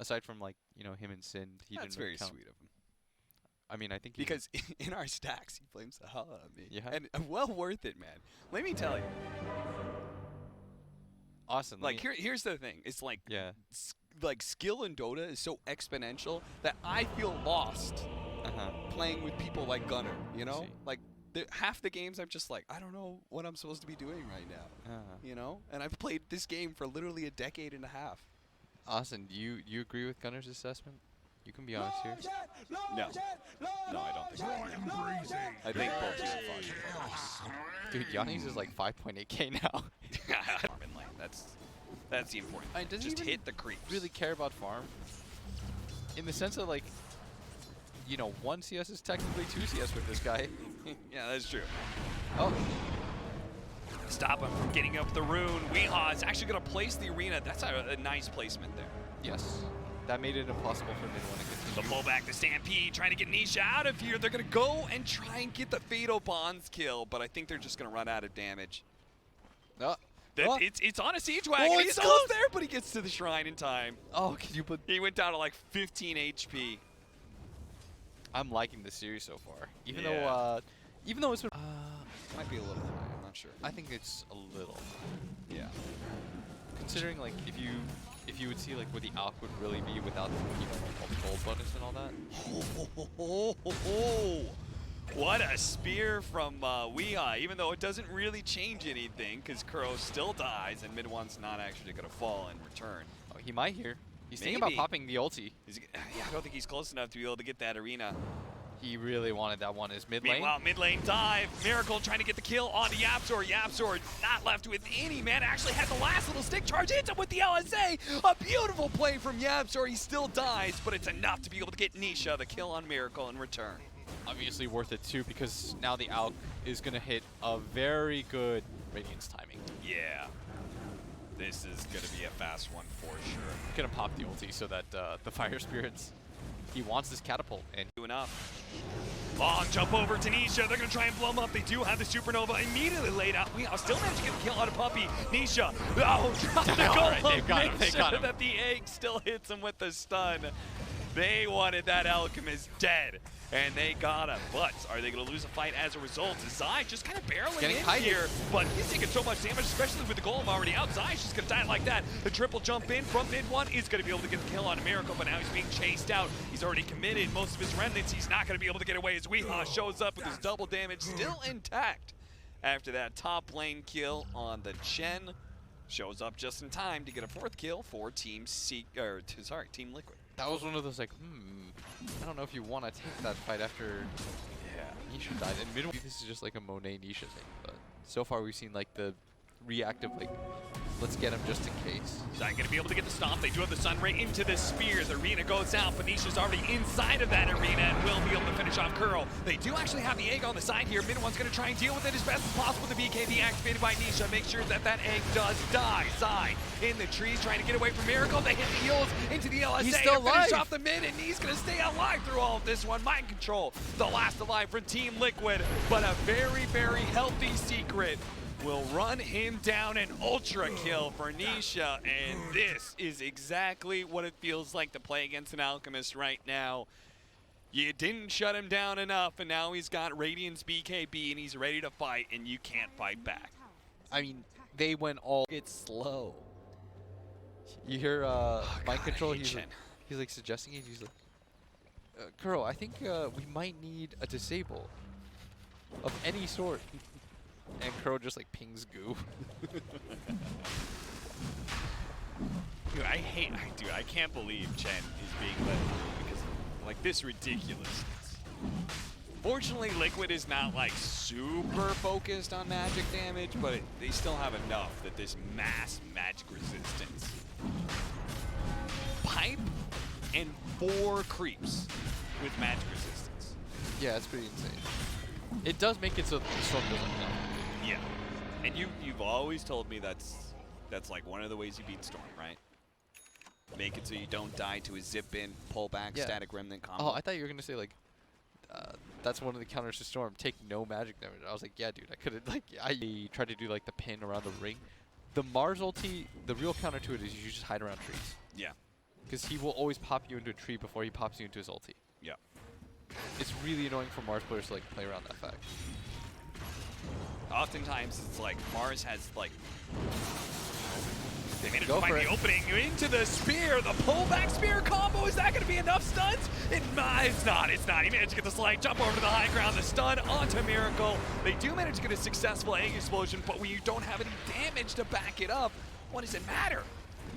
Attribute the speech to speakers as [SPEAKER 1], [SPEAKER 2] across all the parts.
[SPEAKER 1] aside from like him and Sin, he
[SPEAKER 2] That's
[SPEAKER 1] didn't really
[SPEAKER 2] very
[SPEAKER 1] count.
[SPEAKER 2] sweet of him.
[SPEAKER 1] I mean, I think
[SPEAKER 2] Because in our stacks, he flames the hell out of me.
[SPEAKER 1] Yeah.
[SPEAKER 2] And well worth it, man. Let me tell you.
[SPEAKER 1] Austin,
[SPEAKER 2] Like here's the thing. It's like
[SPEAKER 1] yeah.
[SPEAKER 2] like skill in Dota is so exponential that I feel lost playing with people like Gunner. You know, like half the games I'm just like, I don't know what I'm supposed to be doing right now. You know, and I've played this game for literally a decade and a half.
[SPEAKER 1] Austin, do you agree with Gunner's assessment? You can be honest here.
[SPEAKER 2] No, I don't think so. I think both teams are fun.
[SPEAKER 1] Dude, Yanni's is like 5.8k now.
[SPEAKER 2] Farm in lane. That's the important.
[SPEAKER 1] I mean, does
[SPEAKER 2] just
[SPEAKER 1] he
[SPEAKER 2] hit the creeps.
[SPEAKER 1] Really care about farm? In the sense of like, 1 CS is technically 2 CS with this guy.
[SPEAKER 2] Yeah, that's true.
[SPEAKER 1] Oh.
[SPEAKER 2] Stop him from getting up the rune. Weehaw is actually going to place the arena. That's a nice placement there.
[SPEAKER 1] Yes. That made it impossible for mid one to continue.
[SPEAKER 2] The pullback, the Stampede, trying to get Nisha out of here. They're going to go and try and get the Fatal Bonds kill, but I think they're just going to run out of damage. It's on a siege wagon.
[SPEAKER 1] Oh,
[SPEAKER 2] He's almost there, but he gets to the shrine in time.
[SPEAKER 1] Oh, can you put?
[SPEAKER 2] He went down to like 15 HP.
[SPEAKER 1] I'm liking the series so far, even though it's been
[SPEAKER 2] might be a little high. I'm not sure.
[SPEAKER 1] I think it's a little.
[SPEAKER 2] Yeah.
[SPEAKER 1] Considering like if you would see like where the alk would really be without all the gold bonus and all that.
[SPEAKER 2] What a spear from Weehaw, even though it doesn't really change anything because Kuro still dies and mid one's not actually going to fall in return.
[SPEAKER 1] Oh, he might here. He's thinking about popping the ulti.
[SPEAKER 2] Yeah, I don't think he's close enough to be able to get that arena.
[SPEAKER 1] He really wanted that one. His mid lane.
[SPEAKER 2] Meanwhile, mid lane dive. Miracle trying to get the kill onto YapzOr. YapzOr not left with any mana. Actually had the last little stick charge. Hits him with the LSA. A beautiful play from YapzOr. He still dies, but it's enough to be able to get Nisha the kill on Miracle in return.
[SPEAKER 1] Obviously worth it too, because now the alk is going to hit a very good Radiance timing.
[SPEAKER 2] Yeah. This is going to be a fast one for sure.
[SPEAKER 1] Gonna pop the ulti so that the fire spirits, he wants this catapult and
[SPEAKER 2] do enough. Long jump over to Nisha. They're gonna try and blow him up. They do have the supernova immediately laid out. We are still managed to get the kill out of Puppey. Nisha. Oh, drop the goal.
[SPEAKER 1] Right, they've got him. They got him.
[SPEAKER 2] That the egg still hits him with the stun. They wanted that Alchemist dead, and they got him. But are they going to lose a fight as a result? Zai just kind of barreling in here, but he's taking so much damage, especially with the golem already out. Zai's just going to die like that. The triple jump in from mid one is going to be able to get the kill on Miracle, but now he's being chased out. He's already committed most of his remnants. He's not going to be able to get away as Weehaw shows up with his double damage still intact. After that top lane kill on the Chen, shows up just in time to get a 4th kill for Team Liquid.
[SPEAKER 1] That was one of those like, I don't know if you want to take that fight after Nisha died. And mid, this is just like a Monet Nisha thing, but so far we've seen like the reactive, like, let's get him just in case.
[SPEAKER 2] Zai gonna be able to get the stomp. They do have the sun ray into the spear. The arena goes out. Nisha's already inside of that arena and will be able to finish off Curl. They do actually have the egg on the side here. Mid one's gonna try and deal with it as best as possible. The BKB activated by Nisha. Make sure that that egg does die. Zai in the trees trying to get away from Miracle. They hit the heels into the LSA.
[SPEAKER 1] He's still alive.
[SPEAKER 2] Finish off the mid, and he's gonna stay alive through all of this one. Mind control, the last alive from Team Liquid, but a very, very healthy Secret will run him down. An ultra kill for Nisha, and this is exactly what it feels like to play against an Alchemist right now. You didn't shut him down enough, and now he's got Radiance BKB, and he's ready to fight, and you can't fight back.
[SPEAKER 1] I mean, they went all.
[SPEAKER 2] It's slow.
[SPEAKER 1] You hear mind control, he's like suggesting it, he's like, Kuro, I think we might need a disable of any sort. And Kuro just like pings goo.
[SPEAKER 2] Dude, I can't believe Chen is being let through because of, like, this ridiculousness. Fortunately, Liquid is not like super focused on magic damage, but they still have enough that this mass magic resistance. Pipe and 4 creeps with magic resistance.
[SPEAKER 1] Yeah, it's pretty insane. It does make it so the storm doesn't know.
[SPEAKER 2] Yeah, and you've always told me that's like one of the ways you beat Storm, right? Make it so you don't die to a zip in, pull back, static remnant combo.
[SPEAKER 1] Oh, I thought you were gonna say like, that's one of the counters to Storm. Take no magic damage. I was like, yeah, dude, I could've like I tried to do like the pin around the ring. The Mars ulti, the real counter to it is you just hide around trees.
[SPEAKER 2] Yeah.
[SPEAKER 1] because he will always pop you into a tree before he pops you into his ulti.
[SPEAKER 2] Yeah.
[SPEAKER 1] It's really annoying for Mars players to like play around that fact.
[SPEAKER 2] Oftentimes it's like Mars has like they managed
[SPEAKER 1] Go
[SPEAKER 2] to find
[SPEAKER 1] for
[SPEAKER 2] the
[SPEAKER 1] it.
[SPEAKER 2] opening into the spear, the pullback spear combo. Is that going to be enough stuns? It's not. It's not. He managed to get the slide, jump over to the high ground, the stun onto Miracle. They do manage to get a successful egg explosion, but when you don't have any damage to back it up, what does it matter?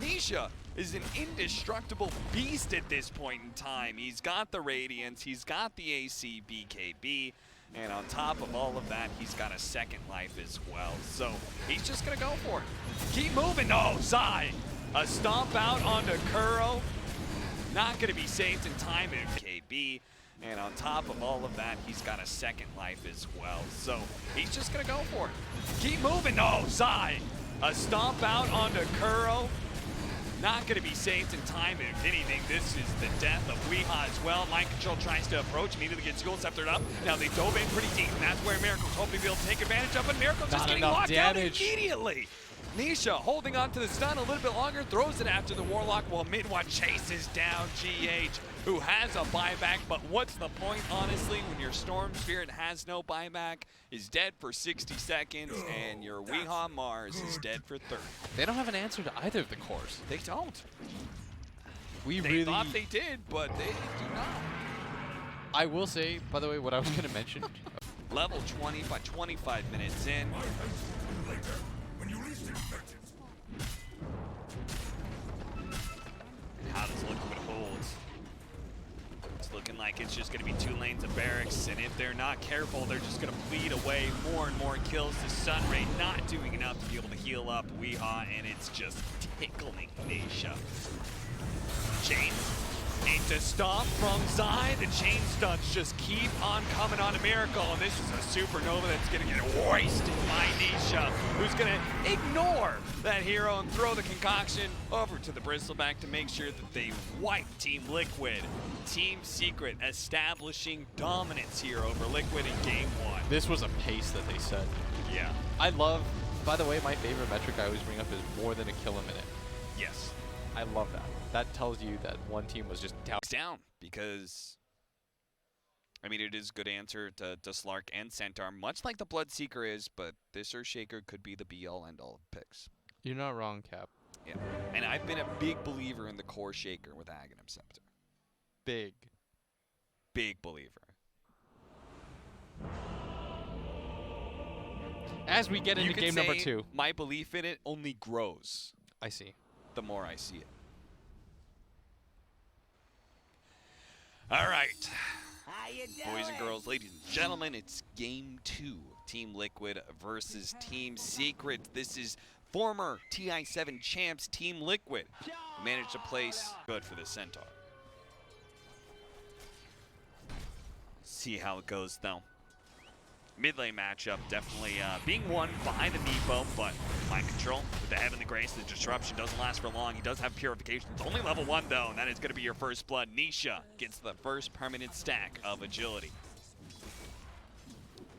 [SPEAKER 2] Nisha is an indestructible beast at this point in time. He's got the Radiance, he's got the AC BKB, and on top of all of that, he's got a second life as well. So he's just gonna go for it. Keep moving. No, Zai. A stomp out onto Kuro. Not gonna be saved in time in KB. And on top of all of that, he's got a second life as well. So he's just gonna go for it. Keep moving. No, Zai. A stomp out onto Kuro. Not going to be saved in time. If anything, this is the death of Weehaw as well. Mind Control tries to approach, immediately gets Dual Sceptered up. Now they dove in pretty deep, and that's where Miracle's hoping to be able to take advantage of, but Miracle's just getting locked out immediately. Nisha holding on to the stun a little bit longer, throws it after the Warlock while Mid-One chases down GH, who has a buyback, but what's the point, honestly, when your Storm Spirit has no buyback, is dead for 60 seconds, and your Weehaw Mars is dead for 30.
[SPEAKER 1] They don't have an answer to either of the cores.
[SPEAKER 2] They don't.
[SPEAKER 1] They
[SPEAKER 2] really thought they did, but they do not.
[SPEAKER 1] I will say, by the way, what I was going to mention.
[SPEAKER 2] Level 20 by 25 minutes in. And how does Liquid hold? It's looking like it's just going to be 2 lanes of barracks, and if they're not careful, they're just going to bleed away more and more kills. The Sun Ray not doing enough to be able to heal up Weehaw, and it's just tickling Nisha. Chain into stomp from Zai. The chain stuns just keep on coming on to Miracle, and this is a supernova that's going to get wasted by Nisha, who's going to ignore that hero and throw the concoction over to the Bristleback to make sure that they wipe Team Liquid. Team Secret establishing dominance here over Liquid in Game 1.
[SPEAKER 1] This was a pace that they set.
[SPEAKER 2] Yeah.
[SPEAKER 1] I love, by the way, my favorite metric I always bring up is more than a kill a minute.
[SPEAKER 2] Yes.
[SPEAKER 1] I love that. That tells you that one team was just
[SPEAKER 2] down because, I mean, it is a good answer to Slark and Centaur, much like the Bloodseeker is, but this Earthshaker could be the be-all, end-all of picks.
[SPEAKER 1] You're not wrong, Cap.
[SPEAKER 2] Yeah, and I've been a big believer in the core Shaker with Aghanim Scepter.
[SPEAKER 1] Big
[SPEAKER 2] believer.
[SPEAKER 1] As we get into game number 2.
[SPEAKER 2] My belief in it only grows.
[SPEAKER 1] I see.
[SPEAKER 2] The more I see it. All right. Boys and girls, ladies and gentlemen, it's game 2. Team Liquid versus Team Secret. This is former TI9 champs Team Liquid, who managed to place good for the Centaur. See how it goes, though. Mid lane matchup definitely being won by the Meepo, but Mind Control with the Heavenly Grace, the disruption doesn't last for long. He does have Purification. It's only level 1 though, and that is going to be your first blood. Nisha gets the first permanent stack of agility.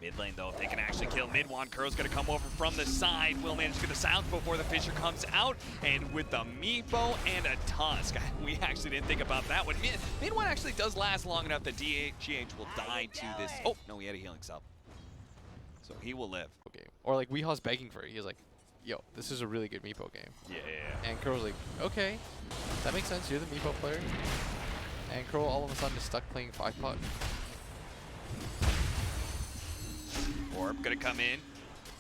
[SPEAKER 2] Mid lane though, if they can actually kill Mid-One, Kuro's going to come over from the side. Will manage to get the silence before the Fissure comes out, and with the Meepo and a Tusk, we actually didn't think about that one. Mid-One actually does last long enough that GH will die to this. Oh, no, he had a healing sub. So he will live.
[SPEAKER 1] Okay. Or like Weehaw's begging for it. He's like, yo, this is a really good Meepo game.
[SPEAKER 2] Yeah.
[SPEAKER 1] And Kuro's like, okay, that makes sense. You're the Meepo player. And Kuro all of a sudden is stuck playing 5-pot.
[SPEAKER 2] Orb gonna come in.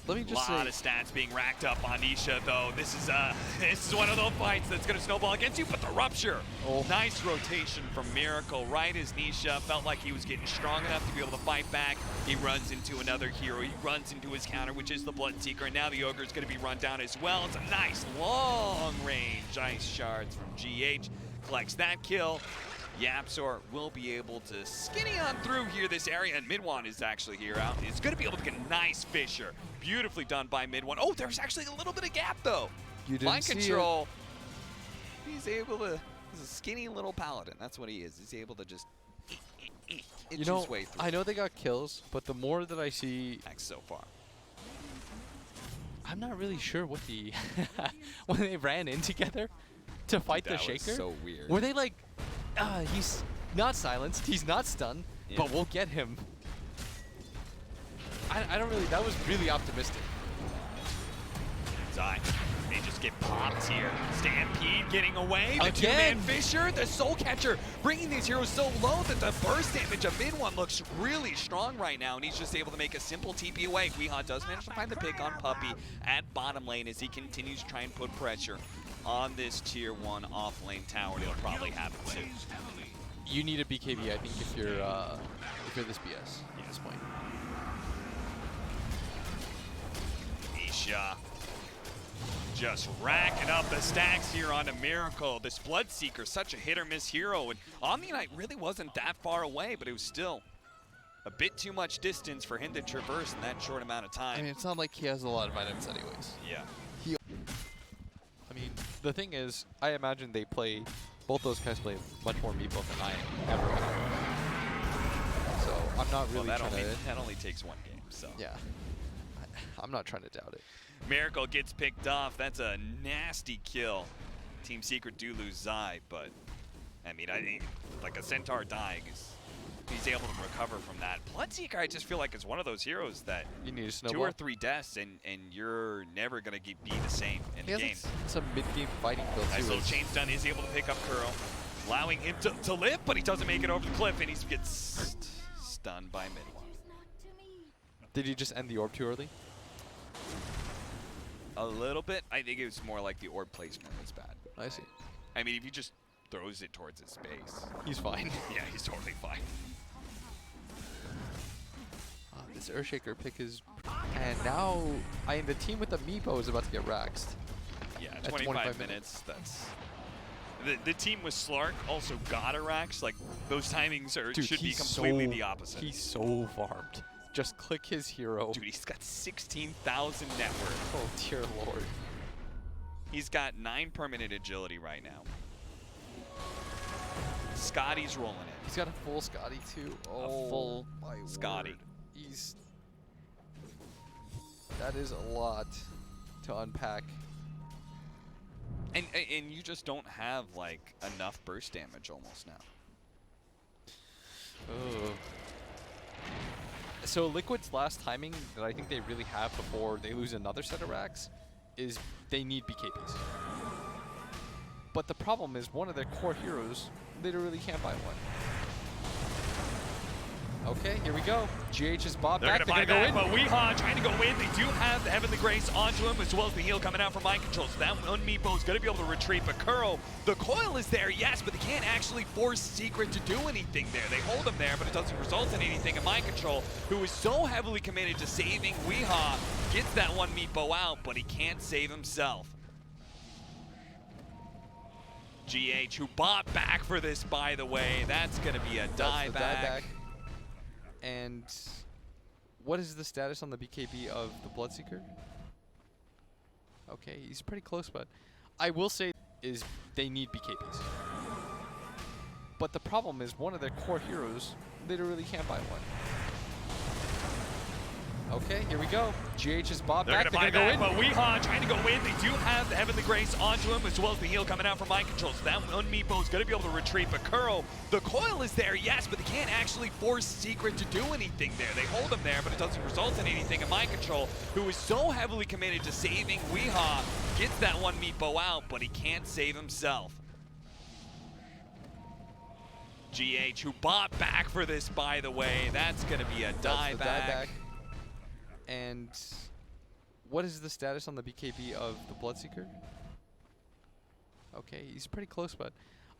[SPEAKER 1] Let me just
[SPEAKER 2] say, a lot of stats being racked up on Nisha, though. This is one of those fights that's gonna snowball against you, but the rupture.
[SPEAKER 1] Oh.
[SPEAKER 2] Nice rotation from Miracle, right as Nisha felt like he was getting strong enough to be able to fight back. He runs into another hero. He runs into his counter, which is the Bloodseeker, and now the Ogre's gonna be run down as well. It's a nice long range ice shards from GH. Collects that kill. Yapzor will be able to skinny on through here this area, and Mid-One is actually here out. He's going to be able to get a nice Fissure. Beautifully done by Mid-One. Oh, there's actually a little bit of gap, though.
[SPEAKER 1] You didn't
[SPEAKER 2] Mind
[SPEAKER 1] see
[SPEAKER 2] Control. He's able to, he's a skinny little paladin. That's what he is. He's able to just inch his way through.
[SPEAKER 1] I know they got kills, but the more that I see
[SPEAKER 2] so far,
[SPEAKER 1] I'm not really sure what the when they ran in together to fight
[SPEAKER 2] That
[SPEAKER 1] the Shaker?
[SPEAKER 2] was so weird.
[SPEAKER 1] Were they like, he's not silenced, he's not stunned, but we'll get him. I don't really, that was really optimistic.
[SPEAKER 2] Zai, they just get popped here. Stampede getting away. The
[SPEAKER 1] Again.
[SPEAKER 2] two-man Fisher, the Soul Catcher, bringing these heroes so low that the burst damage of Min1 looks really strong right now, and he's just able to make a simple TP away. Weehaw does manage to find the pick on Puppey at bottom lane as he continues to try and put pressure on this tier 1 off lane tower. It'll probably happen soon.
[SPEAKER 1] You need a BKB, I think, if you're this BS at this point.
[SPEAKER 2] Isha just racking up the stacks here on a Miracle. This Bloodseeker, such a hit or miss hero, and Omni-Knight really wasn't that far away, but it was still a bit too much distance for him to traverse in that short amount of time.
[SPEAKER 1] I mean, it's not like he has a lot of items anyways.
[SPEAKER 2] Yeah.
[SPEAKER 1] I mean, the thing is, I imagine they play, both those guys play much more Meepo than I ever have. So I'm not really trying to...
[SPEAKER 2] That only takes one game, so.
[SPEAKER 1] Yeah. I'm not trying to doubt it.
[SPEAKER 2] Miracle gets picked off. That's a nasty kill. Team Secret do lose Zai, but I mean, like a Centaur dying, he's able to recover from that. Bloodseeker, I just feel like is one of those heroes that
[SPEAKER 1] you need to snowball.
[SPEAKER 2] 2 or 3 deaths and you're never gonna be the same in the game.
[SPEAKER 1] Some mid-game fighting build too.
[SPEAKER 2] Nice little chain stun is able to pick up Kuro, allowing him to live, but he doesn't make it over the cliff, and he gets stunned by Min1.
[SPEAKER 1] Did he just end the orb too early?
[SPEAKER 2] A little bit. I think it was more like the orb placement was bad.
[SPEAKER 1] I see.
[SPEAKER 2] I mean, if he just throws it towards his space,
[SPEAKER 1] he's fine.
[SPEAKER 2] Yeah, he's totally fine.
[SPEAKER 1] This Earthshaker pick is... And now, the team with the Meepo is about to get raxed.
[SPEAKER 2] Yeah, 25 minutes. That's... The team with Slark also got a rax. Like, those timings should be completely the opposite.
[SPEAKER 1] He's so farmed. Just click his hero.
[SPEAKER 2] Dude, he's got 16,000 net worth.
[SPEAKER 1] Oh, dear lord.
[SPEAKER 2] He's got 9 permanent agility right now. Scotty's rolling it.
[SPEAKER 1] He's got a full Scotty, too. Oh,
[SPEAKER 2] a full Scotty.
[SPEAKER 1] He's... That is a lot to unpack.
[SPEAKER 2] And you just don't have, like, enough burst damage almost now.
[SPEAKER 1] Oh. So Liquid's last timing that I think they really have before they lose another set of racks is they need BKBs. But the problem is one of their core heroes literally can't buy one. Okay, here we go. GH is Bob back.
[SPEAKER 2] They're gonna go in. But Weehaw trying to go in. They do have the Heavenly Grace onto him, as well as the heal coming out from Mind Control. So that one Meepo is gonna be able to retreat. But Kuro, the coil is there, yes, but they can't actually force Secret to do anything there. They hold him there, but it doesn't result in anything. And Mind Control, who is so heavily committed to saving Weehaw, gets that one Meepo out, but he can't save himself. GH, who bought back for this, by the way. That's gonna be a dieback.
[SPEAKER 1] And what is the status on the BKB of the Bloodseeker? Okay, he's pretty close, but I will say is they need BKBs. But the problem is one of their core heroes literally can't buy one. Okay, here we go. GH is Bob back.
[SPEAKER 2] They're gonna go in. But Weehaw trying to go in. They do have the Heavenly Grace onto him, as well as the heal coming out from Mind Control. So that one Meepo is gonna be able to retreat. But Kuro, the coil is there, yes, but they can't actually force Secret to do anything there. They hold him there, but it doesn't result in anything. And Mind Control, who is so heavily committed to saving Weehaw, gets that one Meepo out, but he can't save himself. GH, who bought back for this, by the way. That's gonna be a dieback.
[SPEAKER 1] And what is the status on the BKB of the Bloodseeker? Okay, he's pretty close, but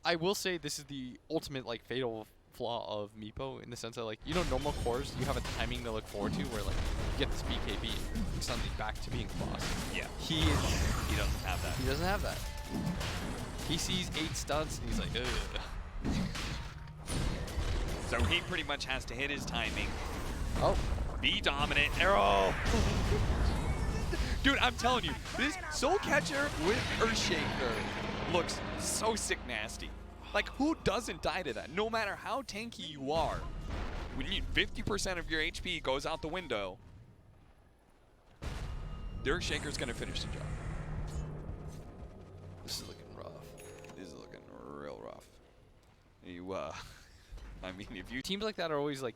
[SPEAKER 1] I will say this is the ultimate like fatal flaw of Meepo in the sense that like, you know, normal cores, you have a timing to look forward to where like you get this BKB and suddenly back to being boss.
[SPEAKER 2] Yeah.
[SPEAKER 1] He
[SPEAKER 2] doesn't have that.
[SPEAKER 1] He doesn't have that. He sees 8 stunts and he's like, ugh.
[SPEAKER 2] So he pretty much has to hit his timing.
[SPEAKER 1] Oh.
[SPEAKER 2] Be dominant. Arrow. Dude, I'm telling you, this Soul Catcher with Earthshaker looks so sick nasty. Like, who doesn't die to that? No matter how tanky you are, when you 50% of your HP goes out the window, the Earthshaker's gonna finish the job.
[SPEAKER 1] This is looking rough.
[SPEAKER 2] You, I mean, if you...
[SPEAKER 1] Teams like that are always like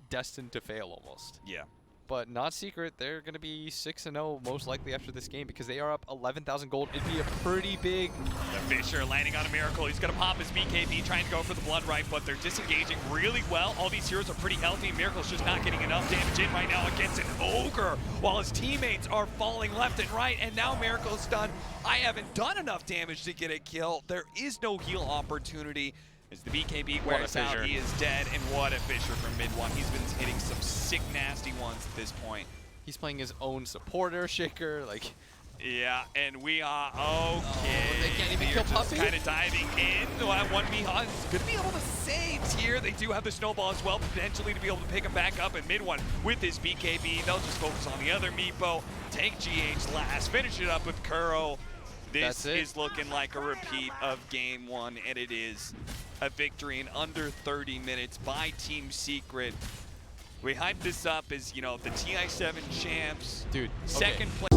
[SPEAKER 1] destined to fail almost.
[SPEAKER 2] Yeah.
[SPEAKER 1] But not secret, they're going to be 6-0 most likely after this game because they are up 11,000 gold. It'd be a pretty big...
[SPEAKER 2] The Fisher landing on a Miracle. He's going to pop his BKB, trying to go for the blood right, but they're disengaging really well. All these heroes are pretty healthy. Miracle's just not getting enough damage in right now against an Ogre, while his teammates are falling left and right, and now Miracle's done. I haven't done enough damage to get a kill. There is no heal opportunity. As the BKB wears out, he is dead, and what a Fisher from mid one. He's been hitting some sick, nasty ones at this point.
[SPEAKER 1] He's playing his own supporter, Shaker, like...
[SPEAKER 2] Yeah, and we are okay.
[SPEAKER 1] Oh, they can't even kill Puppy?
[SPEAKER 2] Kind of diving in. 1v Hunt's going to be able to save here. They do have the snowball as well, potentially to be able to pick him back up in mid one with his BKB. They'll just focus on the other Meepo, take GH last, finish it up with Kuro. This is looking like a repeat of game one, and it is a victory in under 30 minutes by Team Secret. We hyped this up as, you know, the TI9 champs.
[SPEAKER 1] Dude,
[SPEAKER 2] second place.